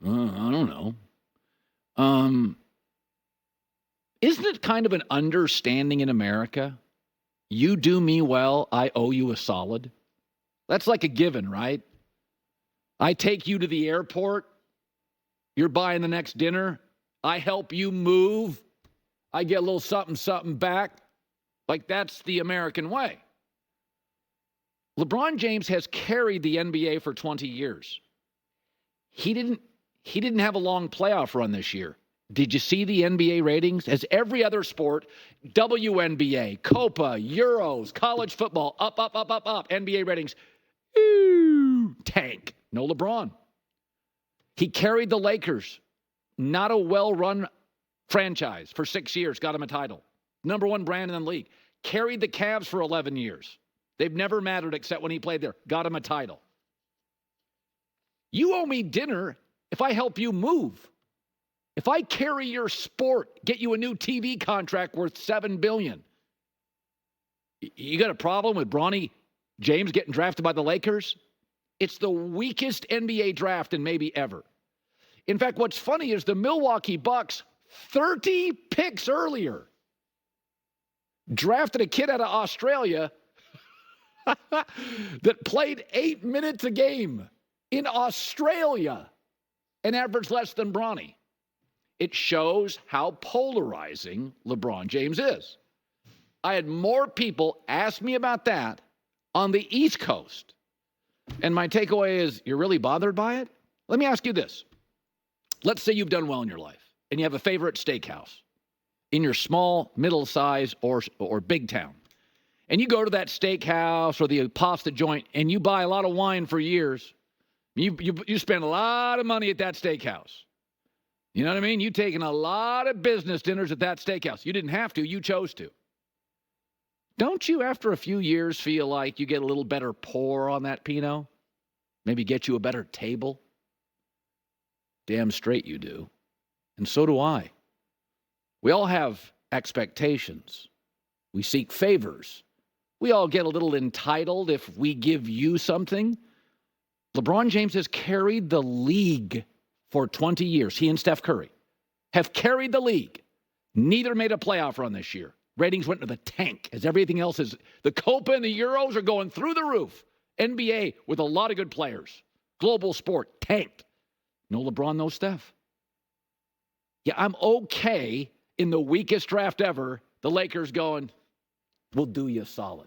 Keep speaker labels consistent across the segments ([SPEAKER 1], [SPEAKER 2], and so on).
[SPEAKER 1] I don't know. Um, isn't it kind of an understanding in America? You do me well, I owe you a solid. That's like a given, right? I take you to the airport. You're buying the next dinner. I help you move. I get a little something, something back. Like that's the American way. LeBron James has carried the NBA for 20 years. He didn't have a long playoff run this year. Did you see the NBA ratings? As every other sport, WNBA, Copa, Euros, college football, up. NBA ratings, tank. No LeBron. He carried the Lakers, not a well-run franchise, for 6 years, got him a title. Number one brand in the league. Carried the Cavs for 11 years. They've never mattered except when he played there. Got him a title. You owe me dinner if I help you move. If I carry your sport, get you a new TV contract worth $7 billion. You got a problem with Bronny James getting drafted by the Lakers? It's the weakest NBA draft in maybe ever. In fact, what's funny is the Milwaukee Bucks, 30 picks earlier, drafted a kid out of Australia that played 8 minutes a game in Australia and averaged less than Bronny. It shows how polarizing LeBron James is. I had more people ask me about that on the East Coast. And my takeaway is, you're really bothered by it? Let me ask you this. Let's say you've done well in your life and you have a favorite steakhouse in your small, middle-size, or big town. And you go to that steakhouse or the pasta joint and you buy a lot of wine for years. You spend a lot of money at that steakhouse. You know what I mean? You've taken a lot of business dinners at that steakhouse. You didn't have to. You chose to. Don't you, after a few years, feel like you get a little better pour on that Pinot? Maybe get you a better table? Damn straight you do. And so do I. We all have expectations. We seek favors. We all get a little entitled if we give you something. LeBron James has carried the league for 20 years. He and Steph Curry have carried the league. Neither made a playoff run this year. Ratings went to the tank as everything else is. The Copa and the Euros are going through the roof. NBA with a lot of good players. Global sport tanked. No LeBron, no Steph. Yeah, I'm okay in the weakest draft ever. The Lakers going, we'll do you a solid.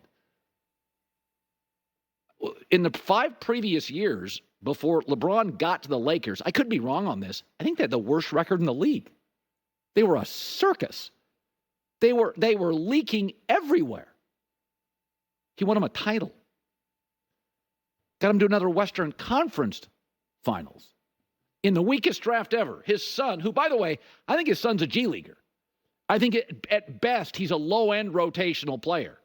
[SPEAKER 1] In the 5 previous years before LeBron got to the Lakers, I could be wrong on this. I think they had the worst record in the league. They were a circus. They were leaking everywhere. He won him a title. Got him to another Western Conference Finals. In the weakest draft ever, his son, who, by the way, I think his son's a G Leaguer. I think at best he's a low-end rotational player.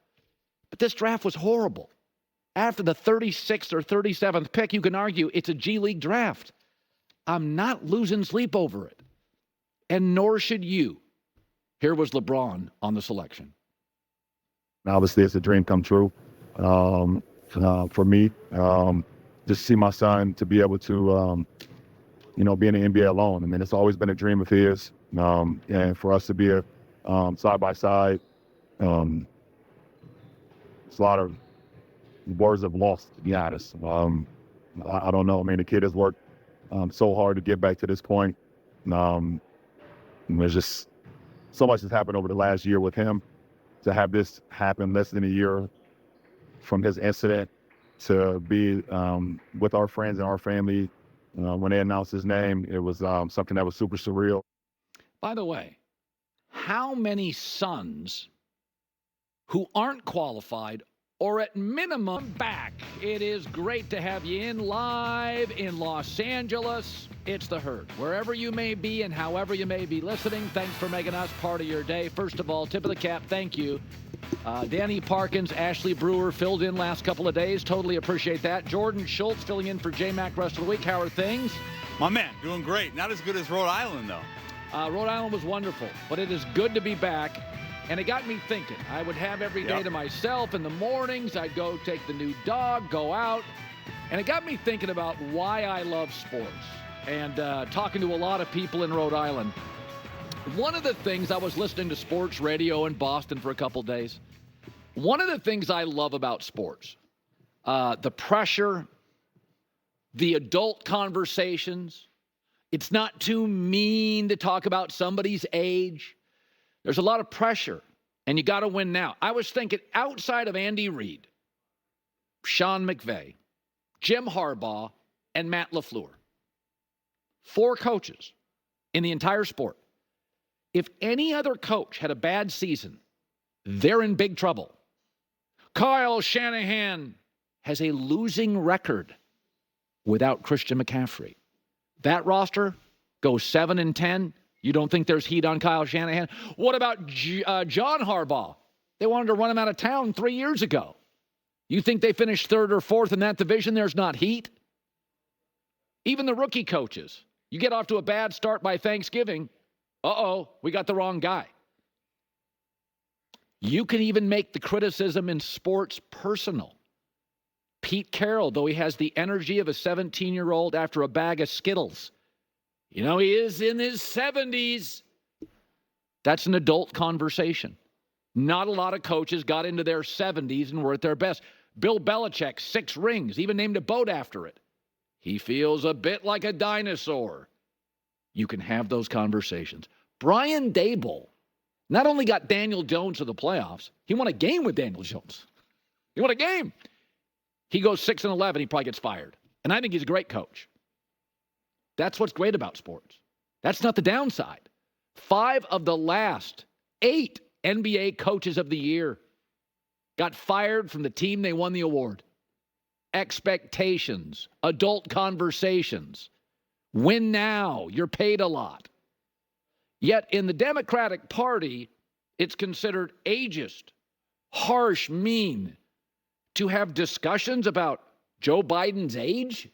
[SPEAKER 1] But this draft was horrible. After the 36th or 37th pick, you can argue it's a G League draft. I'm not losing sleep over it. And nor should you. Here was LeBron on the selection.
[SPEAKER 2] Obviously, it's a dream come true for me. Just see my son to be able to, be in the NBA alone. I mean, it's always been a dream of his. And for us to be side by side, it's a lot of words of loss, to be honest. I don't know. I mean, the kid has worked so hard to get back to this point. There's just so much has happened over the last year with him. To have this happen less than a year from his incident, to be with our friends and our family when they announced his name, it was something that was super surreal.
[SPEAKER 1] By the way, how many sons who aren't qualified or at minimum back? It is great to have you in live in Los Angeles. It's the Herd. Wherever you may be and however you may be listening, thanks for making us part of your day. First of all, tip of the cap, thank you. Danny Parkins, Ashley Brewer filled in last couple of days. Totally appreciate that. Jordan Schultz filling in for J-Mac rest of the week. How are things?
[SPEAKER 3] My man, doing great. Not as good as Rhode Island, though.
[SPEAKER 1] Rhode Island was wonderful, but it is good to be back. And it got me thinking. I would have every day to myself. In the mornings, I'd go take the new dog, go out. And it got me thinking about why I love sports. and talking to a lot of people in Rhode Island. One of the things, I was listening to sports radio in Boston for a couple days. One of the things I love about sports, the pressure, the adult conversations. It's not too mean to talk about somebody's age. There's a lot of pressure, and you got to win now. I was thinking outside of Andy Reid, Sean McVay, Jim Harbaugh, and Matt LaFleur, 4 coaches in the entire sport. If any other coach had a bad season, they're in big trouble. Kyle Shanahan has a losing record without Christian McCaffrey. That roster goes 7-10. You don't think there's heat on Kyle Shanahan? What about John Harbaugh? They wanted to run him out of town 3 years ago. You think they finished 3rd or 4th in that division? There's not heat? Even the rookie coaches. You get off to a bad start by Thanksgiving. Uh-oh, we got the wrong guy. You can even make the criticism in sports personal. Pete Carroll, though he has the energy of a 17-year-old after a bag of Skittles. You know, he is in his 70s. That's an adult conversation. Not a lot of coaches got into their 70s and were at their best. Bill Belichick, 6 rings, even named a boat after it. He feels a bit like a dinosaur. You can have those conversations. Brian Daboll not only got Daniel Jones to the playoffs, he won a game with Daniel Jones. He won a game. He goes 6-11, he probably gets fired. And I think he's a great coach. That's what's great about sports. That's not the downside. 5 of the last 8 NBA coaches of the year got fired from the team they won the award. Expectations, adult conversations. Win now, you're paid a lot. Yet in the Democratic Party, it's considered ageist, harsh, mean to have discussions about Joe Biden's age,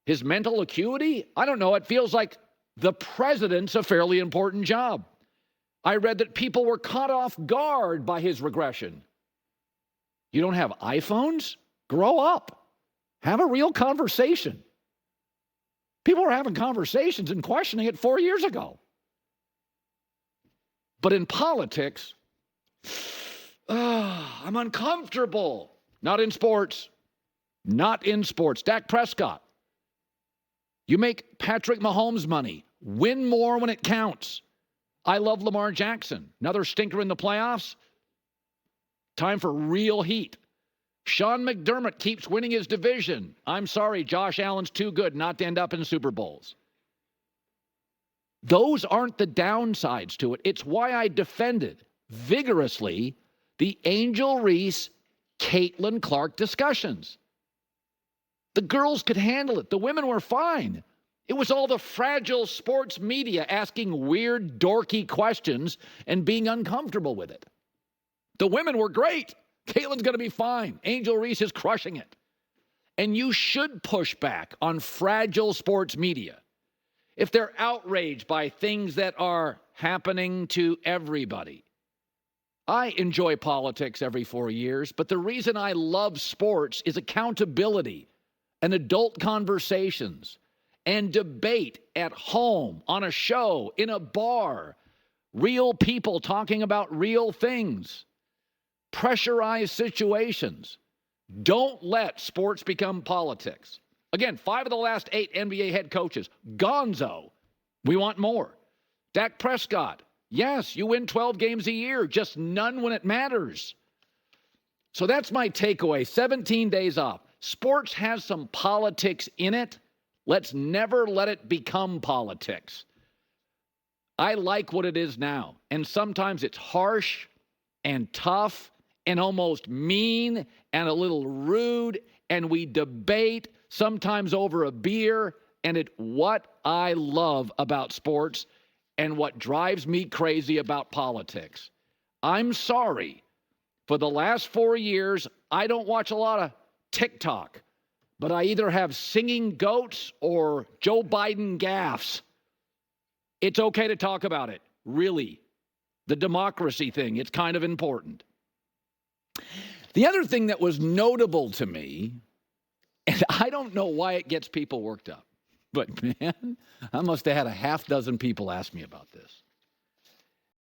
[SPEAKER 1] his mental acuity. I don't know. It feels like the president's a fairly important job. I read that people were caught off guard by his regression. You don't have iPhones? Grow up. Have a real conversation. People were having conversations and questioning it 4 years ago. But in politics, I'm uncomfortable. Not in sports. Not in sports. Dak Prescott. You make Patrick Mahomes money. Win more when it counts. I love Lamar Jackson. Another stinker in the playoffs. Time for real heat. Sean McDermott keeps winning his division. I'm sorry, Josh Allen's too good not to end up in Super Bowls. Those aren't the downsides to it. It's why I defended vigorously the Angel Reese, Caitlin Clark discussions. The girls could handle it. The women were fine. It was all the fragile sports media asking weird, dorky questions and being uncomfortable with it. The women were great. Caitlin's going to be fine. Angel Reese is crushing it. And you should push back on fragile sports media if they're outraged by things that are happening to everybody. I enjoy politics every 4 years, but the reason I love sports is accountability and adult conversations and debate at home, on a show, in a bar, real people talking about real things. Pressurized situations. Don't let sports become politics. Again, 5 of the last 8 NBA head coaches. Gonzo. We want more. Dak Prescott. Yes, you win 12 games a year, just none when it matters. So that's my takeaway. 17 days off. Sports has some politics in it. Let's never let it become politics. I like what it is now. And sometimes it's harsh and tough and almost mean and a little rude, and we debate sometimes over a beer, and it's what I love about sports and what drives me crazy about politics. I'm sorry. For the last 4 years, I don't watch a lot of TikTok, but I either have singing goats or Joe Biden gaffes. It's okay to talk about it, really. The democracy thing, it's kind of important. The other thing that was notable to me, and I don't know why it gets people worked up. But, man, I must have had a half dozen people ask me about this.